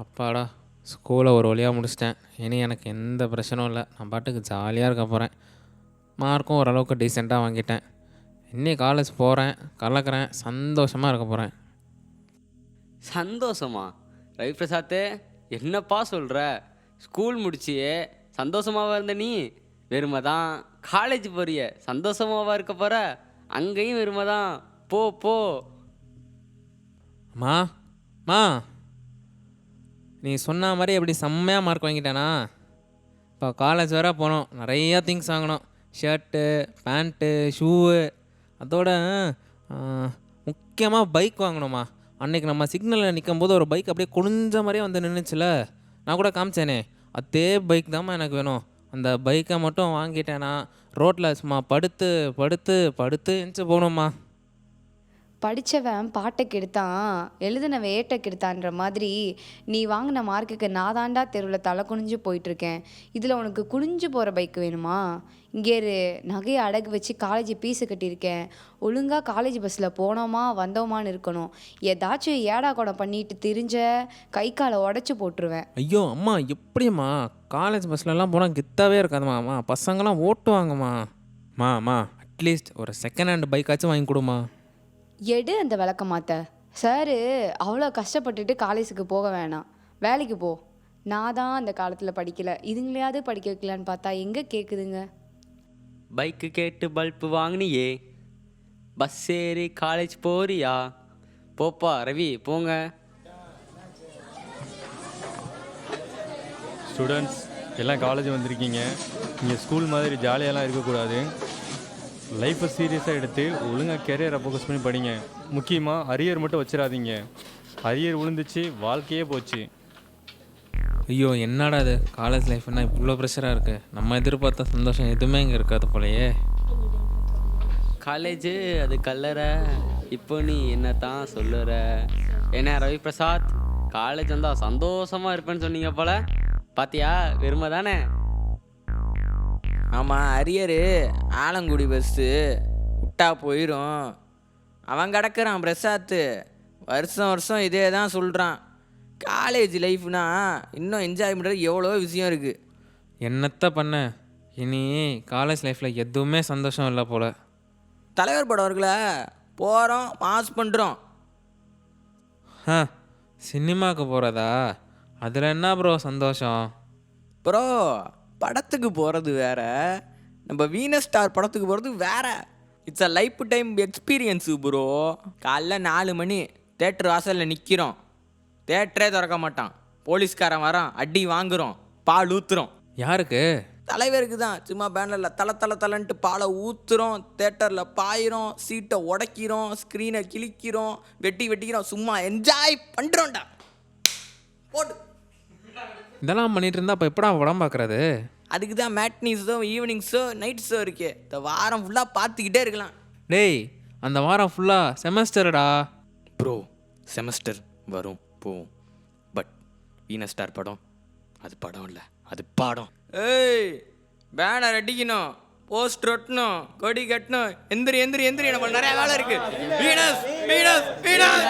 அப்பாடா! ஸ்கூலை ஒரு வழியாக முடிச்சிட்டேன். இனி எனக்கு எந்த பிரச்சனையும் இல்லை. நான் பாட்டுக்கு ஜாலியாக இருக்க போகிறேன். மார்க்கும் ஓரளவுக்கு டீசெண்டாக வாங்கிட்டேன். இன்னி காலேஜ் போகிறேன், கலக்கிறேன், சந்தோஷமாக இருக்க போகிறேன். சந்தோஷமா? ரவி பிரசாத்தே, என்னப்பா சொல்கிற? ஸ்கூல் முடிச்சியே சந்தோஷமாவா இருந்த நீ? வெறுமை தான். காலேஜ் போறிய சந்தோஷமாவா இருக்க போகிற? அங்கேயும் வெறுமை தான். போ போ. மா மா நீ சொன்ன மாதிரி எப்படி செம்மையாக மார்க் வாங்கிட்டேனா? இப்போ காலேஜ் வேறு போனோம், நிறையா திங்ஸ் வாங்கணும். ஷர்ட்டு, பேண்ட்டு, ஷூவு, அதோட முக்கியமாக பைக் வாங்கணுமா. அன்றைக்கி நம்ம சிக்னலில் நிற்கும் போது ஒரு பைக் அப்படியே குனிஞ்ச மாதிரியே வந்து நின்றுச்சுல, நான் கூட காமிச்சேனே, அதே பைக் தாம்மா எனக்கு வேணும். அந்த பைக்கை மட்டும் வாங்கிட்டேனா ரோட்டில் சும்மா படுத்து படுத்து படுத்து எந்திச்சு போகணுமா. படித்தவன் பாட்டை கெடுத்தான், எழுதினவன் ஏட்டை கெடுத்தான்ற மாதிரி நீ வாங்கின மார்க்குக்கு நான் தாண்டா தெருவில் தலை குனிஞ்சு போயிட்டுருக்கேன். இதில் உனக்கு குனிஞ்சு போகிற பைக் வேணுமா? இங்கே நகையை அடகு வச்சு காலேஜ் ஃபீஸு கட்டியிருக்கேன். ஒழுங்காக காலேஜ் பஸ்ஸில் போனோமா வந்தோமான்னு இருக்கணும். ஏதாச்சும் ஏடா குடம் பண்ணிட்டு திரிஞ்ச கை காலை உடச்சி போட்டுருவேன். ஐயோ அம்மா, எப்படிம்மா காலேஜ் பஸ்லலாம் போனால் கெத்தாவே இருக்காதுமா. அம்மா பசங்களாம் ஓட்டுவாங்கம்மா. அம்மா அட்லீஸ்ட் ஒரு செகண்ட் ஹேண்ட் பைக்காச்சும் வாங்கி கொடுமா. எடு அந்த விளக்க மாத்த. சாரு அவ்வளோ கஷ்டப்பட்டுட்டு காலேஜுக்கு போக வேணாம், வேலைக்கு போ. நான் தான் அந்த காலத்தில் படிக்கலை, இதுங்களையாவது படிக்க வைக்கலான்னு பார்த்தா எங்கே கேட்குதுங்க. பைக்கு கேட்டு பல்பு வாங்கினியே, பஸ் ஏறி காலேஜ் போறியா? போப்பா ரவி, போங்க. ஸ்டூடெண்ட்ஸ் எல்லாம் காலேஜ் வந்திருக்கீங்க. இங்கே ஸ்கூல் மாதிரி ஜாலியெல்லாம் இருக்கக்கூடாது. லைஃப்பை சீரியஸாக எடுத்து ஒழுங்காக கெரியரை ஃபோக்கஸ் பண்ணி படிங்க. முக்கியமாக அரியர் மட்டும் வச்சிடாதீங்க. அரியர் விழுந்துச்சு, வாழ்க்கையே போச்சு. ஐயோ என்னடா இது, காலேஜ் லைஃப்னா இவ்வளோ ப்ரெஷராக இருக்குது. நம்ம எதிர்பார்த்த சந்தோஷம் எதுவுமே இங்கே இருக்காது போலையே. காலேஜு அது கல்லற, இப்போ நீ என்ன தான் சொல்லுற? என்ன ரவி பிரசாத், காலேஜ் வந்தால் சந்தோஷமாக இருப்பேன்னு சொன்னீங்க போல. பாத்தியா, வெறுமை தானே? ஆமாம், அரியரு ஆலங்குடி பஸ்ஸு விட்டா போயிடும். அவன் கிடக்குறான் பிரசாத்து, வருஷம் வருஷம் இதே தான் சொல்கிறான். காலேஜ் லைஃப்னா இன்னும் என்ஜாய் பண்ணுறது எவ்வளோ விஷயம் இருக்குது. என்னத்த பண்ண, இனி காலேஜ் லைஃப்பில் எதுவுமே சந்தோஷம் இல்லை போல். தலைவர் படம் இருக்குல்ல, போகிறோம் மாஸ் பண்ணுறோம். சினிமாவுக்கு போகிறதா? அதில் என்ன ப்ரோ சந்தோஷம்? ப்ரோ, படத்துக்கு போகிறது வேற, நம்ம வீனஸ் ஸ்டார் படத்துக்கு போகிறது வேற. It's a life time experience bro. காலைல 4 மணி தேட்டர் வாசலில் நிற்கிறோம், தேட்டரே திறக்க மாட்டான். போலீஸ்காரன் வரான், அடி வாங்குகிறோம், பால் ஊற்றுறோம். யாருக்கு? தலைவருக்கு தான். சும்மா பேனரில் தலன்ட்டு பாலை ஊற்றுறோம், தேட்டரில் பாயிரும், சீட்டை உடைக்கிறோம், ஸ்க்ரீனை கிழிக்கிறோம், வெட்டிக்கிறோம், சும்மா என்ஜாய் பண்ணுறோம்டா. போட்டு இதெல்லாம் பண்ணிட்டு இருந்தா அப்போ எப்படா படம் பார்க்குறது? அதுக்கு தான் மேட்னிஸோ ஈவினிங்ஸோ நைட் ஷோ இருக்கே, இந்த வாரம் ஃபுல்லாக பார்த்துக்கிட்டே இருக்கலாம். டேய், அந்த வாரம் ஃபுல்லாக செமஸ்டருடா. ப்ரோ, செமஸ்டர் வரும் போவோம், பட் வீனஸ் ஸ்டார் படம் அது படம் இல்லை, அது பாடம். ஏய், பேனர் அடிக்கணும், போஸ்டர் ஒட்டணும், கொடி கட்டணும். எந்திரி எந்திரி எந்திரி, நம்ம நிறைய வேலை இருக்கு. Venus Venus Venus.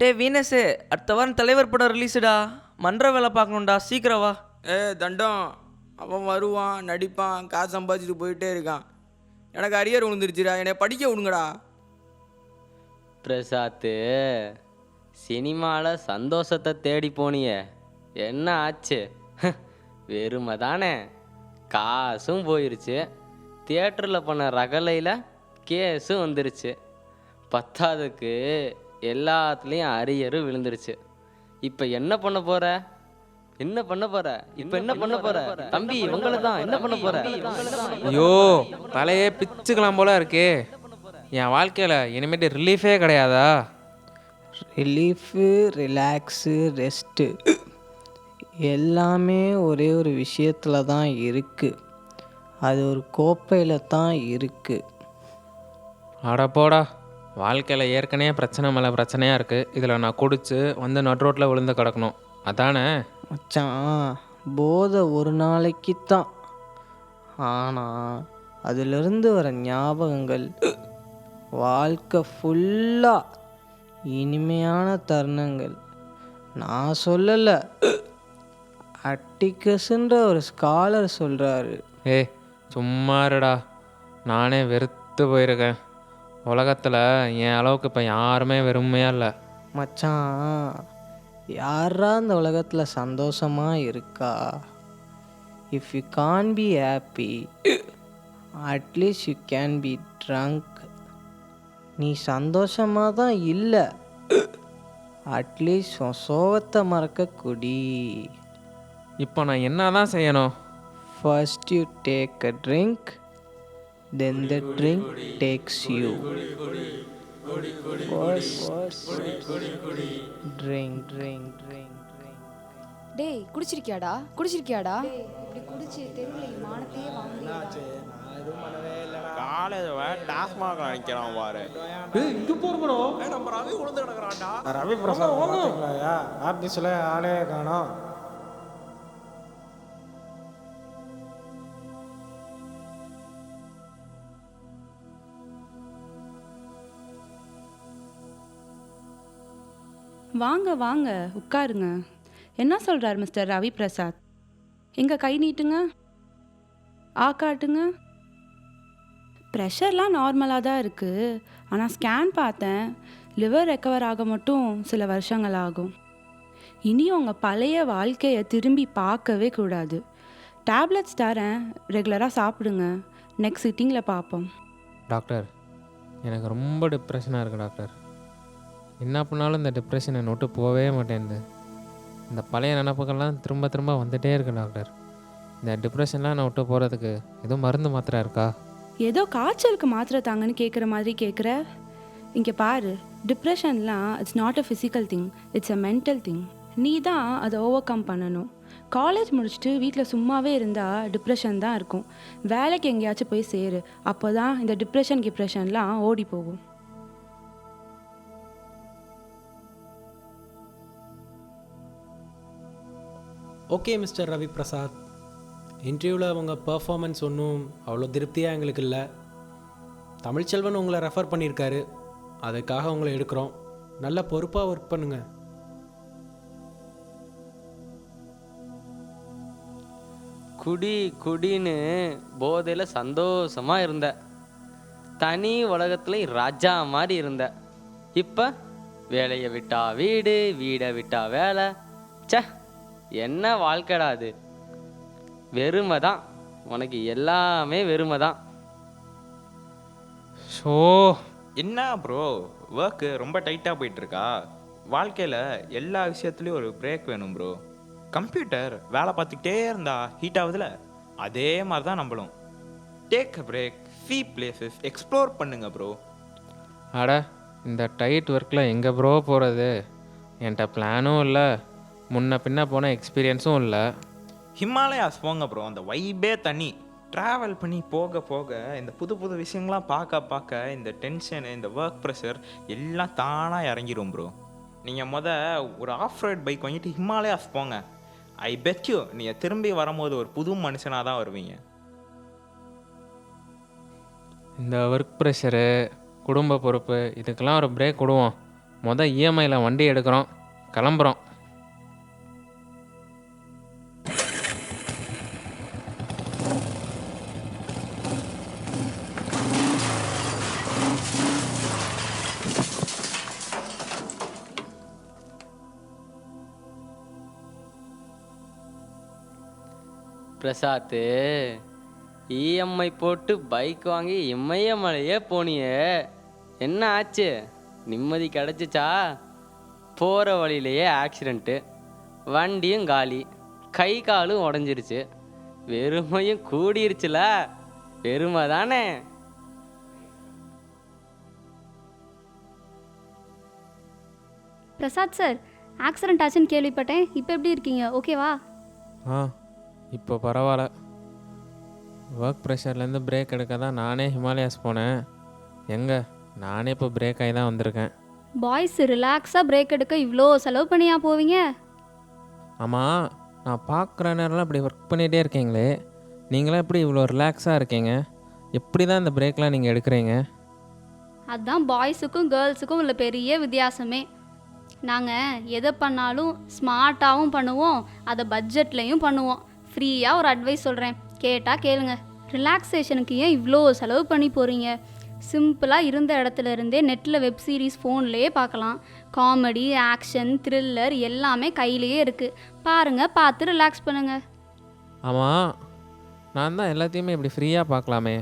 Day Venus, அடுத்த வாரம் தலைவர் படம் ரிலீஸுடா. மன்ற வேலை பார்க்கணும்டா, சீக்கிரம் வா. தண்டம், அவன் வருவான், நடிப்பான், காசு சம்பாதிச்சுட்டு போயிட்டே இருக்கான். எனக்கு அரியர் விழுந்துருச்சுடா, என்னை படிக்க விடுங்கடா. பிரசாத்து, சினிமாவில் சந்தோஷத்தை தேடி போனியே, என்ன ஆச்சு? வெறுமை தானே. காசும் போயிருச்சு, தியேட்டரில் பண்ண ரகலையில் கேஸும் வந்துருச்சு, பத்தாவதுக்கு எல்லாத்துலேயும் அரியரும் விழுந்துருச்சு. இப்போ என்ன பண்ண போற? என்ன பண்ண போற? இப்போ என்ன பண்ண போற? தம்பி, உங்களை தான் என்ன பண்ண போற? ஐயோ, தலையே பிச்சுக்கலாம் போல இருக்கே. என் வாழ்க்கையில் இனிமேட்டு ரிலீஃபே கிடையாதா? ரிலீஃபு, ரிலாக்ஸு, ரெஸ்ட்டு எல்லாமே ஒரே ஒரு விஷயத்தில் தான் இருக்குது. அது ஒரு கோப்பையில் தான் இருக்குது. அட போடா, வாழ்க்கையில் ஏற்கனவே பிரச்சனை மேலே பிரச்சனையாக இருக்குது. இதில் நான் குடிச்சு வந்து நட் ரோட்டில் விழுந்து கிடக்கணும், அதானே? மச்சான், போதை ஒரு நாளைக்கு தான். ஆனால் அதிலிருந்து வர ஞாபகங்கள் வாழ்க்கை ஃபுல்லாக இனிமையான தருணங்கள். நான் சொல்லலை, அட்டிகஸ்ன்ற ஒரு ஸ்காலர் சொல்கிறாரு. ஏய் சும்மா இருடா, நானே வெறுத்து போயிருக்கேன். உலகத்தில் என் அளவுக்கு இப்போ யாருமே வெறுமையாக இல்லை. மச்சான், யாரா இந்த உலகத்தில் சந்தோஷமாக இருக்கா? If you can be happy, at least you can be drunk. நீ சந்தோஷமாக தான் இல்லை, அட்லீஸ்ட் உன் சோகத்தை மறக்க குடி. இப்போ நான் என்ன தான் செய்யணும்? First you take a drink, then the drink tax you. Drink drink drink drink. டேய் குடிச்சிருக்கியாடா குடிச்சிருக்கியாடா? இப்படி குடிச்சு தெருவில் மானத்தையே வாங்குறியா? காலேஜ் டாஸ்மாக நினைக்கிறான் பாரு. ரவி பிரசாத் பார்த்தீங்களா? ஆபீஸில் ஆளே காணோம். வாங்க வாங்க உட்காருங்க. என்ன சொல்கிறார் மிஸ்டர் ரவி பிரசாத்? எங்க கை நீட்டுங்க, காட்டுங்க. ப்ரெஷர்லாம் நார்மலாக தான் இருக்குது, ஆனால் ஸ்கேன் பார்த்தேன், லிவர் ரெக்கவர் ஆக மட்டும் சில வருஷங்கள் ஆகும். இனி உங்கள் பழைய வாழ்க்கையை திரும்பி பார்க்கவே கூடாது. டேப்லெட்ஸ் தரேன், ரெகுலராக சாப்பிடுங்க. நெக்ஸ்ட் சிட்டிங்கில் பார்ப்போம். டாக்டர், எனக்கு ரொம்ப டிப்ரெஷனாக இருக்குது டாக்டர். என்ன பண்ணாலும் இந்த டிப்ரெஷன் என்னை விட்டு போகவே மாட்டேங்குது. இந்த பழைய நினப்புகள்லாம் திரும்ப திரும்ப வந்துகிட்டே இருக்கு டாக்டர். இந்த டிப்ரெஷன்லாம் என்னை விட்டு போகிறதுக்கு எதுவும் மருந்து மாத்திரை இருக்கா? ஏதோ காய்ச்சலுக்கு மாத்திரை தாங்கன்னு கேட்குற மாதிரி கேட்குற. இங்கே பாரு, டிப்ரெஷன்லாம் it's not a physical thing, it's a mental thing. நீ தான் அதை ஓவர் கம் பண்ணணும். காலேஜ் முடிச்சுட்டு வீட்டில் சும்மாவே இருந்தால் டிப்ரெஷன் தான் இருக்கும். வேலைக்கு எங்கேயாச்சும் போய் சேரு, அப்போ தான் இந்த டிப்ரெஷன்லாம் ஓடி போகும். ஓகே மிஸ்டர் ரவி பிரசாத், இன்டர்வியூவில் உங்கள் பர்ஃபார்மன்ஸ் ஒன்றும் அவ்வளோ திருப்தியாக எங்களுக்கு இல்லை. தமிழ்ச்செல்வன் உங்களை ரெஃபர் பண்ணியிருக்காரு, அதுக்காக உங்களை எடுக்கிறோம். நல்ல பொறுப்பாக ஒர்க் பண்ணுங்கள். குடி குடின்னு போதையில் சந்தோஷமாக இருந்த, தனி உலகத்துல ராஜா மாதிரி இருந்த. இப்போ வேலையை விட்டா வீடு, வீடை விட்டா வேலை. சே, என்ன வாழ்க்கைடா அது! வெறுமை தான், உனக்கு எல்லாமே வெறுமை தான். ஷோ, என்ன ப்ரோ, ஒர்க்கு ரொம்ப டைட்டாக போயிட்டுருக்கா? வாழ்க்கையில் எல்லா விஷயத்துலேயும் ஒரு பிரேக் வேணும் ப்ரோ. கம்ப்யூட்டர் வேலை பார்த்துக்கிட்டே இருந்தா ஹீட் ஆகுதுல, அதே மாதிரி தான் நம்மளும். Take a break, see places, explore பண்ணுங்க ப்ரோ. அட, இந்த டைட் ஒர்க்கில் எங்கே ப்ரோ போகிறது? என்கிட்ட பிளானும் இல்லை, முன்ன பின்ன போன எக்ஸ்பீரியன்ஸும் இல்லை. ஹிமாலயாஸ் போங்க ப்ரோ, அந்த வைபே தனி. ட்ராவல் பண்ணி போக போக இந்த புது புது விஷயங்கள்லாம் பார்க்க பார்க்க இந்த டென்ஷனு, இந்த ஒர்க் ப்ரெஷர் எல்லாம் தானாக இறங்கிடும் ப்ரோ. நீங்கள் ஒரு ஆஃப் ரோட் பைக் வாங்கிட்டு ஹிமாலயாஸ் போங்க. ஐ பெட் யூ நீங்கள் திரும்பி வரும்போது ஒரு புது மனுஷனாக தான் வருவீங்க. இந்த ஒர்க் ப்ரெஷரு, குடும்ப பொறுப்பு, இதுக்கெல்லாம் ஒரு பிரேக் விடுவோம். இஎம்ஐயில் வண்டி எடுக்கிறோம், கிளம்புறோம். பிரசாத்து, இஎம்ஐ போட்டு பைக் வாங்கி இமயமலையே போனியே, என்ன ஆச்சு? நிம்மதி கிடச்சிச்சா? போகிற வழியிலேயே ஆக்சிடெண்ட்டு, வண்டியும் காலி, கை காலும் உடஞ்சிருச்சு, வெறுமையும் கூடிருச்சுல. வெறுமை தானே? பிரசாத் சார், ஆக்சிடென்ட் ஆச்சுன்னு கேள்விப்பட்டேன். இப்போ எப்படி இருக்கீங்க? ஓகேவா? இப்போ பரவாயில்ல. ஒர்க் ப்ரெஷர்லேருந்து பிரேக் எடுக்க தான் நானே ஹிமாலயாஸ் போனேன். நானே இப்போ பிரேக் ஆகி தான் வந்திருக்கேன். பாய்ஸ் ரிலாக்ஸாக பிரேக் எடுக்க இவ்வளோ செலவு பண்ணியா போவீங்க? ஆமாம், நான் பார்க்குற நேரம்லாம் இப்படி ஒர்க் பண்ணிகிட்டே இருக்கீங்களே, நீங்களாம் எப்படி இவ்வளோ ரிலாக்ஸாக இருக்கீங்க? எப்படி தான் இந்த பிரேக்லாம் நீங்கள் எடுக்கிறீங்க? அதுதான் பாய்ஸுக்கும் கேர்ள்ஸுக்கும் உள்ள பெரிய வித்தியாசமே. நாங்கள் எதை பண்ணாலும் ஸ்மார்ட்டாகவும் பண்ணுவோம், அதை பட்ஜெட்லேயும் பண்ணுவோம். ஃப்ரீயாக ஒரு அட்வைஸ் சொல்கிறேன், கேட்டால் கேளுங்க. ரிலாக்ஸேஷனுக்கு ஏன் இவ்வளோ செலவு பண்ணி போகிறீங்க? சிம்பிளாக இருந்த இடத்துல இருந்தே நெட்டில் வெப் சீரிஸ் ஃபோன்லேயே பார்க்கலாம். காமெடி, ஆக்ஷன், த்ரில்லர் எல்லாமே கையிலேயே இருக்குது. பாருங்கள், பார்த்து ரிலாக்ஸ் பண்ணுங்கள். ஆமாம், நான் தான் எல்லாத்தையுமே இப்படி ஃப்ரீயாக பார்க்கலாமே,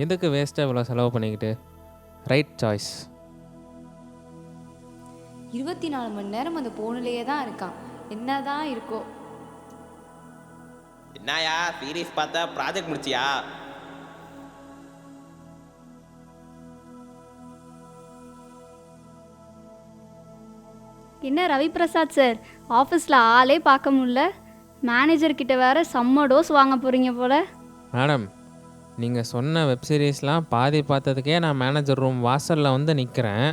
எதுக்கு வேஸ்ட்டாக இவ்வளோ செலவு பண்ணிக்கிட்டு? Right choice. 24 மணி நேரம் அந்த ஃபோனிலேயே தான் இருக்கான். என்னதான் இருக்கோ. என்னயா சீரீஸ் பார்த்தா ப்ராஜெக்ட் முடிச்சியா? என்ன ரவி பிரசாத் சார், ஆஃபீஸில் ஆளே பார்க்க முடியல. மேனேஜர்கிட்ட வேற செம்ம டோஸ் வாங்க போகிறீங்க போல். மேடம், நீங்கள் சொன்ன வெப் சீரிஸ்லாம் பாதி பார்த்ததுக்கே நான் மேனேஜர் ரூம் வாசலில் வந்து நிற்கிறேன்.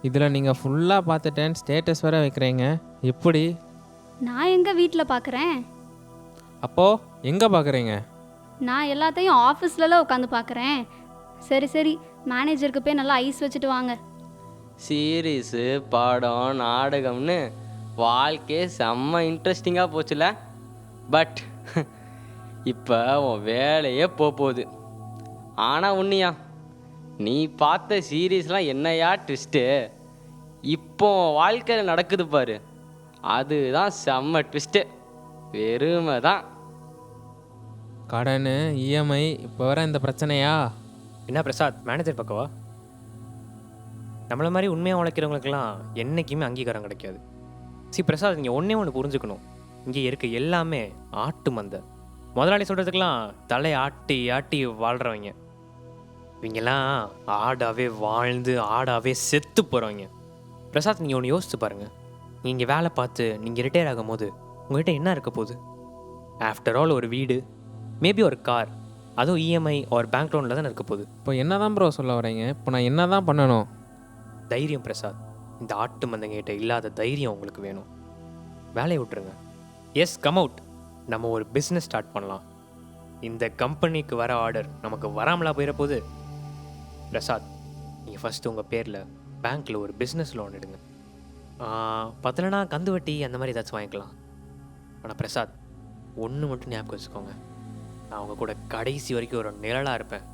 இதில் நீங்கள் ஃபுல்லாக பார்த்துட்டேன்னு ஸ்டேட்டஸ் வேறு வைக்கிறீங்க, எப்படி? நான் எங்கள் வீட்டில் பார்க்குறேன். அப்போது எங்கே பார்க்குறீங்க? நான் எல்லாத்தையும் ஆஃபீஸ்லலாம் உட்காந்து பார்க்குறேன். சரி சரி, மேனேஜருக்கு போய் நல்லா ஐஸ் வச்சுட்டு வாங்க. சீரீஸு, படம், நாடகம்னு வாழ்க்கையே செம்ம இன்ட்ரெஸ்டிங்காக போச்சுல. பட் இப்போ உன் வேலையே போகுது. ஆனால் உன்னியா, நீ பார்த்த சீரீஸ்லாம் என்னையா ட்விஸ்ட்டு இப்போ வாழ்க்கையில் நடக்குது பாரு, அதுதான் செம்ம ட்விஸ்ட்டு. வெறுமை தான். கடன், இஎம்ஐ, இப்போ வர இந்த பிரச்சனையா? என்ன பிரசாத், மேனேஜர் பக்கவா? நம்மளை மாதிரி உண்மையாக உழைக்கிறவங்களுக்கெல்லாம் என்றைக்குமே அங்கீகாரம் கிடைக்காது. பிரசாத், நீங்கள் ஒன்று புரிஞ்சுக்கணும். இங்கே இருக்க எல்லாமே ஆட்டு மந்தை. முதலாளி சொல்கிறதுக்கெல்லாம் தலையை ஆட்டி ஆட்டி வாழ்கிறவங்க. இவங்கெல்லாம் ஆடாவே வாழ்ந்து ஆடாவே செத்து போகிறவங்க. பிரசாத், நீங்கள் ஒன்று யோசிச்சு பாருங்கள். நீங்கள் வேலை பார்த்து நீங்கள் ரிட்டையர் ஆகும் போது உங்கள்கிட்ட என்ன இருக்க போகுது? ஆஃப்டர் ஆல் ஒரு வீடு, மேபி ஒரு கார், அதுவும் இஎம்ஐ ஒரு பேங்க் லோனில் தான் இருக்க போகுது. இப்போ என்ன தான் ப்ரோ சொல்ல வரீங்க? இப்போ நான் என்ன தான் பண்ணணும்? தைரியம் பிரசாத். இந்த ஆட்டு மந்தங்கிட்ட இல்லாத தைரியம் உங்களுக்கு வேணும். வேலையை விட்டுருங்க. Yes, come out. நம்ம ஒரு பிஸ்னஸ் ஸ்டார்ட் பண்ணலாம். இந்த கம்பெனிக்கு வர ஆர்டர் நமக்கு வராமலா போயிட போகுது. பிரசாத், நீங்கள் ஃபஸ்ட்டு உங்கள் பேரில் பேங்க்கில் ஒரு பிஸ்னஸ் லோன் எடுங்க. பத்தலைனா கந்து வட்டி அந்த மாதிரி ஏதாச்சும் வாங்கிக்கலாம். ஆனால் பிரசாத், ஒன்று மட்டும் ஞாபகம் வச்சுக்கோங்க, நான் அவங்க கூட கடைசி வரைக்கும் ஒரு நிழலாக இருப்பேன்.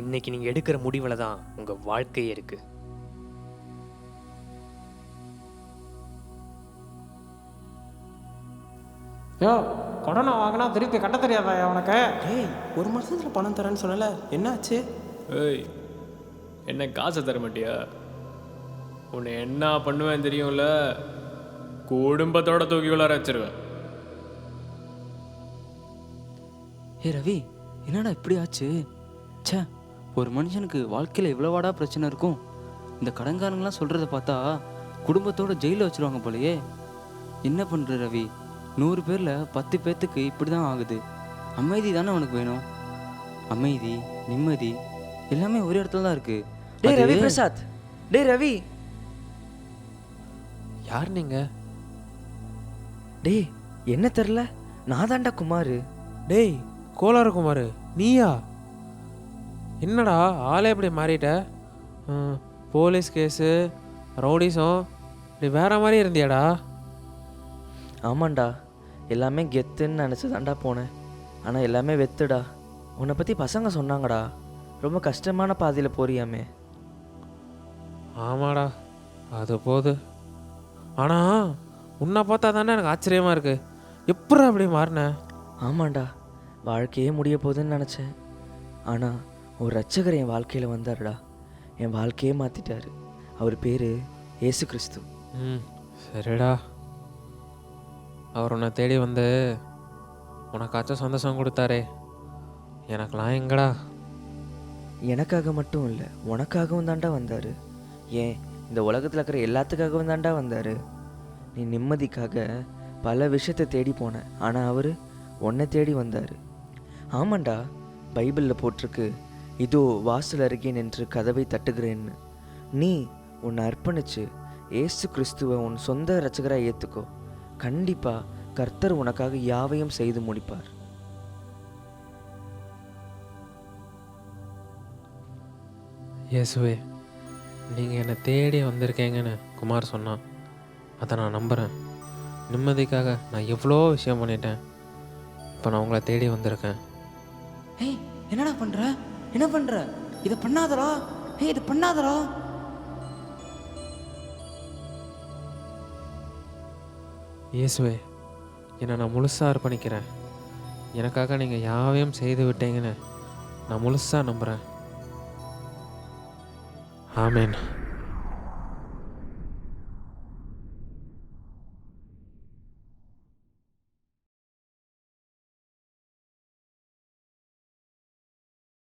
இன்றைக்கி நீங்கள் எடுக்கிற முடிவில் தான் உங்கள் வாழ்க்கையே இருக்குது. யோ, கடனை வாங்கினா திருப்பி கட்ட தெரியாதா உனக்கு? ஏய், 1 மாதத்தில் பணம் தரேன்னு சொன்னல, என்னாச்சு? ஏய், என்ன காசை தர மாட்டியா? உன்னை என்ன பண்ணுவேன் தெரியும்ல? குடும்பத்தோட தூக்கி விளாட வச்சிருவேன். ஏ ரவி, என்னடா இப்படி ஆச்சு? ச்சே, ஒரு மனுஷனுக்கு வாழ்க்கையில் இவ்வளோவாடா பிரச்சனை இருக்கும். இந்த கடன்காரங்களாம் சொல்கிறத பார்த்தா குடும்பத்தோட ஜெயிலில் வச்சுருவாங்க போலையே. என்ன பண்ணுற ரவி? 100 பேரில் 10 பேர்த்துக்கு இப்படி தான் ஆகுது. அமைதி தானே உனக்கு வேணும். அமைதி, நிம்மதி எல்லாமே ஒரு இடத்துல தான் இருக்குது. டே ரவி பிரசாத், டே ரவி. யார் நீங்கள்? டே, என்ன தெரில, நான் தாண்டா குமார். டேய் கோளார குமார், நீயா? என்னடா ஆளே இப்படி மாறிட்ட? போலீஸ் கேஸு, ரவுடிசம், இப்படி வேற மாதிரி இருந்தியாடா? ஆமாண்டா, எல்லாமே கெத்துன்னு நினச்சி தாண்டா போனேன். ஆனால் எல்லாமே வெத்துடா. உன்னை பற்றி பசங்க சொன்னாங்கடா, ரொம்ப கஷ்டமான பாதையில் போறியாமே. ஆமாடா, அது போது. ஆனால் உன்னை பார்த்தா தானே எனக்கு ஆச்சரியமாக இருக்குது. எப்படி அப்படி மாறின? ஆமாண்டா, வாழ்க்கையே முடிய போகுதுன்னு நினச்சேன். ஆனால் ஒரு ரட்சகர் என் வாழ்க்கையில் வந்தாருடா. என் வாழ்க்கையே மாற்றிட்டாரு. அவர் பேர் ஏசு கிறிஸ்து. சரிடா, அவர் உன்னை தேடி வந்து உனக்காச்சும் சந்தோஷம் கொடுத்தாரே, எனக்கெல்லாம் எங்கடா? எனக்காக மட்டும் இல்லை, உனக்காகவும் தாண்டா வந்தார். ஏன், இந்த உலகத்தில் இருக்கிற எல்லாத்துக்காகவும் தாண்டா வந்தார். நீ நிம்மதிக்காக பல விஷயத்தை தேடி போன, ஆனால் அவர் உன்னை தேடி வந்தார். ஆமாண்டா, பைபிளில் போட்டிருக்கு, இதோ வாசல் அருகே நின்று கதவை தட்டுகிறேன்னு. நீ உன்னை அர்ப்பணித்து ஏசு கிறிஸ்துவை உன் சொந்த ரட்சகராக ஏற்றுக்கோ. கண்டிப்பாக கர்த்தர் உனக்காக யாவையும் செய்து முடிப்பார். இயேசுவே, நீங்கள் என்னை தேடி வந்திருக்கீங்கன்னு குமார் சொன்னான். அதை நான் நம்புகிறேன். நிம்மதிக்காக நான் எவ்வளோ விஷயம் பண்ணிட்டேன். இப்போ நான் உங்களை தேடி வந்திருக்கேன். ஏய், என்னடா பண்ற? என்ன பண்ற? இதை பண்ணாதடா. ஏய், இதை பண்ணாதடா. இயேசுவே, என்னை நான் முழுசாக அர்ப்பணிக்கிறேன். எனக்காக நீங்கள் யாவையும் செய்து விட்டீங்கன்னு நான் முழுசாக நம்புகிறேன். ஆமேன்.